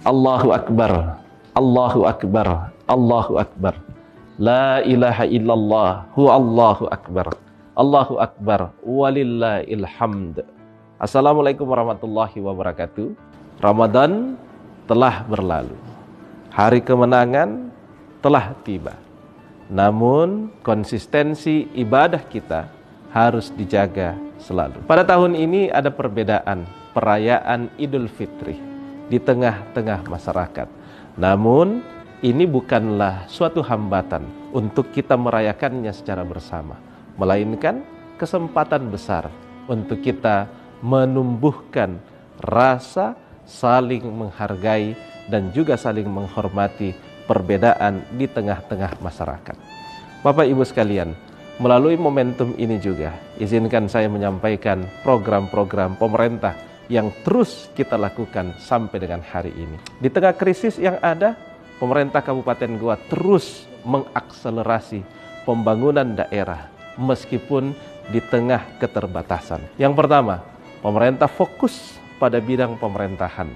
Allahu Akbar, Allahu Akbar, Allahu Akbar. La ilaha illallah, huwa Allahu Akbar. Allahu Akbar, walillahil hamd. Assalamualaikum warahmatullahi wabarakatuh. Ramadan telah berlalu. Hari kemenangan telah tiba. Namun konsistensi ibadah kita harus dijaga selalu. Pada tahun ini ada perbedaan perayaan Idul Fitri di tengah-tengah masyarakat. Namun ini bukanlah suatu hambatan untuk kita merayakannya secara bersama, melainkan kesempatan besar untuk kita menumbuhkan rasa saling menghargai dan juga saling menghormati perbedaan di tengah-tengah masyarakat. Bapak Ibu sekalian, melalui momentum ini juga izinkan saya menyampaikan program-program pemerintah yang terus kita lakukan sampai dengan hari ini. Di tengah krisis yang ada, pemerintah Kabupaten Goa terus mengakselerasi pembangunan daerah meskipun di tengah keterbatasan. Yang pertama, pemerintah fokus pada bidang pemerintahan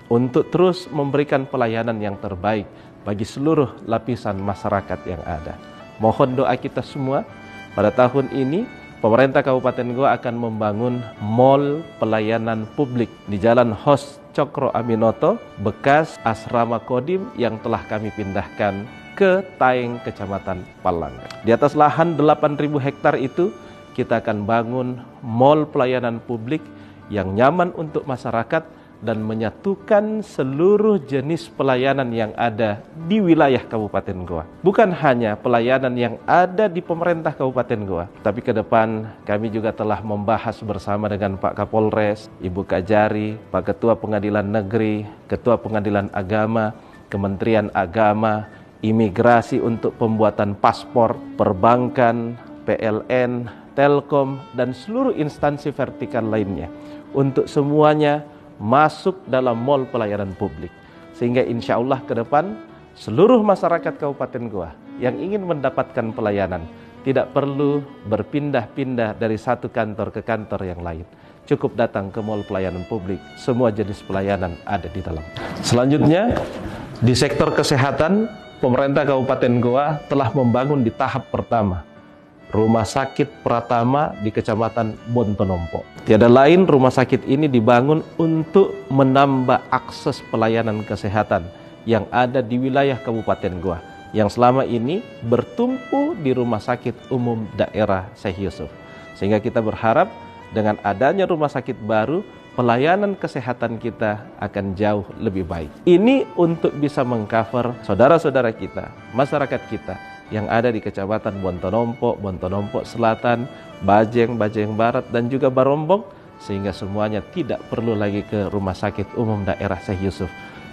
untuk terus memberikan pelayanan yang terbaik bagi seluruh lapisan masyarakat yang ada. Mohon doa kita semua, pada tahun ini pemerintah Kabupaten Goa akan membangun mall pelayanan publik di Jalan Hos Cokro Aminoto, bekas asrama Kodim yang telah kami pindahkan ke Taeng, Kecamatan Palangga. Di atas lahan 8.000 hektar itu, kita akan bangun mall pelayanan publik yang nyaman untuk masyarakat dan menyatukan seluruh jenis pelayanan yang ada di wilayah Kabupaten Goa. Bukan hanya pelayanan yang ada di pemerintah Kabupaten Goa, tapi ke depan kami juga telah membahas bersama dengan Pak Kapolres, Ibu Kajari, Pak Ketua Pengadilan Negeri, Ketua Pengadilan Agama, Kementerian Agama, Imigrasi untuk pembuatan paspor, perbankan, PLN, Telkom, dan seluruh instansi vertikal lainnya untuk semuanya masuk dalam mall pelayanan publik, sehingga insya Allah ke depan seluruh masyarakat Kabupaten Goa yang ingin mendapatkan pelayanan tidak perlu berpindah-pindah dari satu kantor ke kantor yang lain. Cukup datang ke mall pelayanan publik, semua jenis pelayanan ada di dalam. Selanjutnya, di sektor kesehatan, pemerintah Kabupaten Goa telah membangun di tahap pertama Rumah Sakit Pratama di Kecamatan Bontonompo. Tiada lain, rumah sakit ini dibangun untuk menambah akses pelayanan kesehatan yang ada di wilayah Kabupaten Goa, yang selama ini bertumpu di Rumah Sakit Umum Daerah Syekh Yusuf. Sehingga kita berharap dengan adanya rumah sakit baru, pelayanan kesehatan kita akan jauh lebih baik. Ini untuk bisa mengcover saudara-saudara kita, masyarakat kita yang ada di Kecamatan Bontonompo, Bontonompo Selatan, Bajeng, Bajeng Barat, dan juga Barombong, sehingga semuanya tidak perlu lagi ke Rumah Sakit Umum Daerah Syekh Yusuf.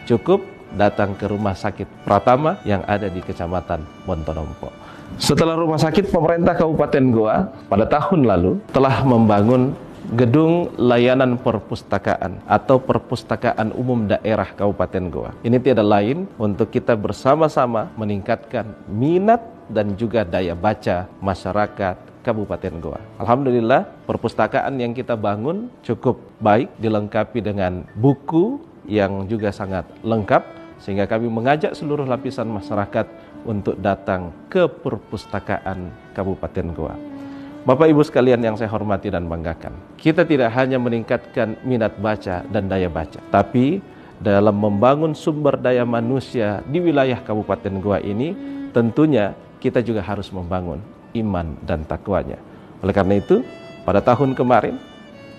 Cukup datang ke Rumah Sakit Pratama yang ada di Kecamatan Bontonompo. Setelah rumah sakit, pemerintah Kabupaten Goa pada tahun lalu telah membangun gedung layanan perpustakaan atau perpustakaan umum daerah Kabupaten Goa. Ini tiada lain untuk kita bersama-sama meningkatkan minat dan juga daya baca masyarakat Kabupaten Goa. Alhamdulillah, perpustakaan yang kita bangun cukup baik, dilengkapi dengan buku yang juga sangat lengkap, sehingga kami mengajak seluruh lapisan masyarakat untuk datang ke perpustakaan Kabupaten Goa. Bapak Ibu sekalian yang saya hormati dan banggakan, kita tidak hanya meningkatkan minat baca dan daya baca, tapi dalam membangun sumber daya manusia di wilayah Kabupaten Goa ini, tentunya kita juga harus membangun iman dan takwanya. Oleh karena itu, pada tahun kemarin,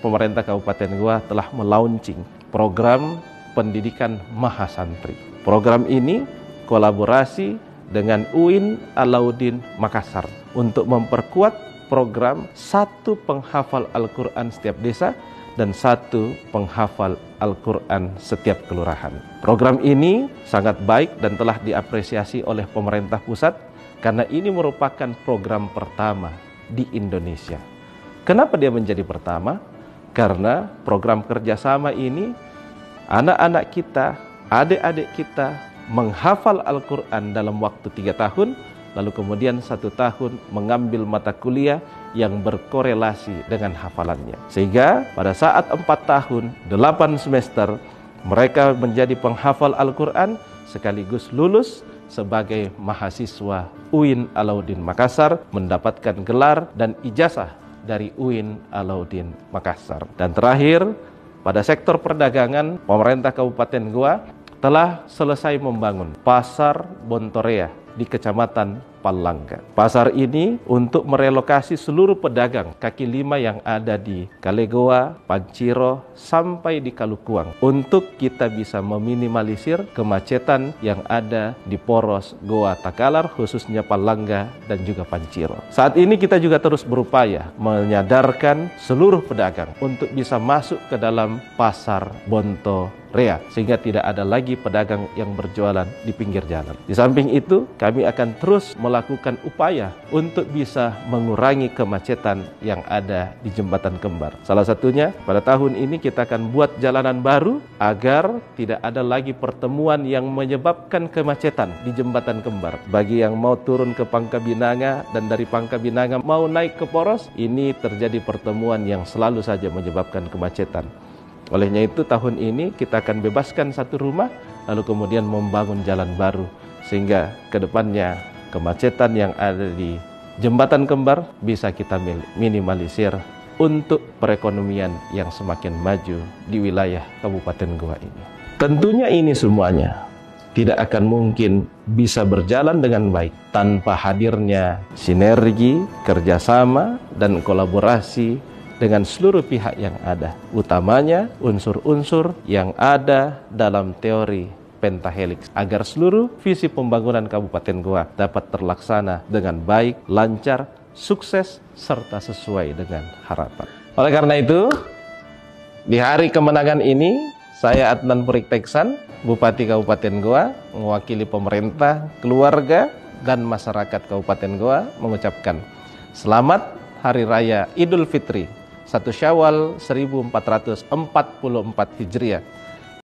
pemerintah Kabupaten Goa telah melaunching program pendidikan Mahasantri. Program ini kolaborasi dengan UIN Alauddin Makassar untuk memperkuat program 1 penghafal Al-Quran setiap desa dan 1 penghafal Al-Quran setiap kelurahan. Program ini sangat baik dan telah diapresiasi oleh pemerintah pusat karena ini merupakan program pertama di Indonesia. Kenapa dia menjadi pertama? Karena program kerjasama ini anak-anak kita, adik-adik kita menghafal Al-Quran dalam waktu 3 tahun, lalu kemudian 1 tahun mengambil mata kuliah yang berkorelasi dengan hafalannya. Sehingga pada saat 4 tahun, 8 semester, Mereka menjadi penghafal Al-Quran sekaligus lulus sebagai mahasiswa UIN Alauddin Makassar, mendapatkan gelar dan ijazah dari UIN Alauddin Makassar. Dan terakhir, pada sektor perdagangan, pemerintah Kabupaten Goa telah selesai membangun Pasar Bontorea di Kecamatan Palangga. Pasar ini untuk merelokasi seluruh pedagang kaki lima yang ada di Kalegoa, Panciro, sampai di Kalukuang untuk kita bisa meminimalisir kemacetan yang ada di poros Goa Takalar, khususnya Palangga dan juga Panciro. Saat ini kita juga terus berupaya menyadarkan seluruh pedagang untuk bisa masuk ke dalam Pasar Bontorea sehingga tidak ada lagi pedagang yang berjualan di pinggir jalan. Di samping itu, kami akan terus melakukan upaya untuk bisa mengurangi kemacetan yang ada di Jembatan Kembar. Salah satunya pada tahun ini kita akan buat jalanan baru agar tidak ada lagi pertemuan yang menyebabkan kemacetan di Jembatan Kembar. Bagi yang mau turun ke Pangkabinanga dan dari Pangkabinanga mau naik ke Poros, ini terjadi pertemuan yang selalu saja menyebabkan kemacetan. Olehnya itu tahun ini kita akan bebaskan satu rumah lalu kemudian membangun jalan baru sehingga ke depannya kemacetan yang ada di Jembatan Kembar bisa kita minimalisir untuk perekonomian yang semakin maju di wilayah Kabupaten Goa ini. Tentunya ini semuanya tidak akan mungkin bisa berjalan dengan baik tanpa hadirnya sinergi, kerjasama, dan kolaborasi dengan seluruh pihak yang ada, utamanya unsur-unsur yang ada dalam teori pentahelix, agar seluruh visi pembangunan Kabupaten Goa dapat terlaksana dengan baik, lancar, sukses, serta sesuai dengan harapan. Oleh karena itu, di hari kemenangan ini, saya Adnan Purik Teksan, Bupati Kabupaten Goa, mewakili pemerintah, keluarga, dan masyarakat Kabupaten Goa mengucapkan Selamat Hari Raya Idul Fitri 1 Syawal 1444 Hijriah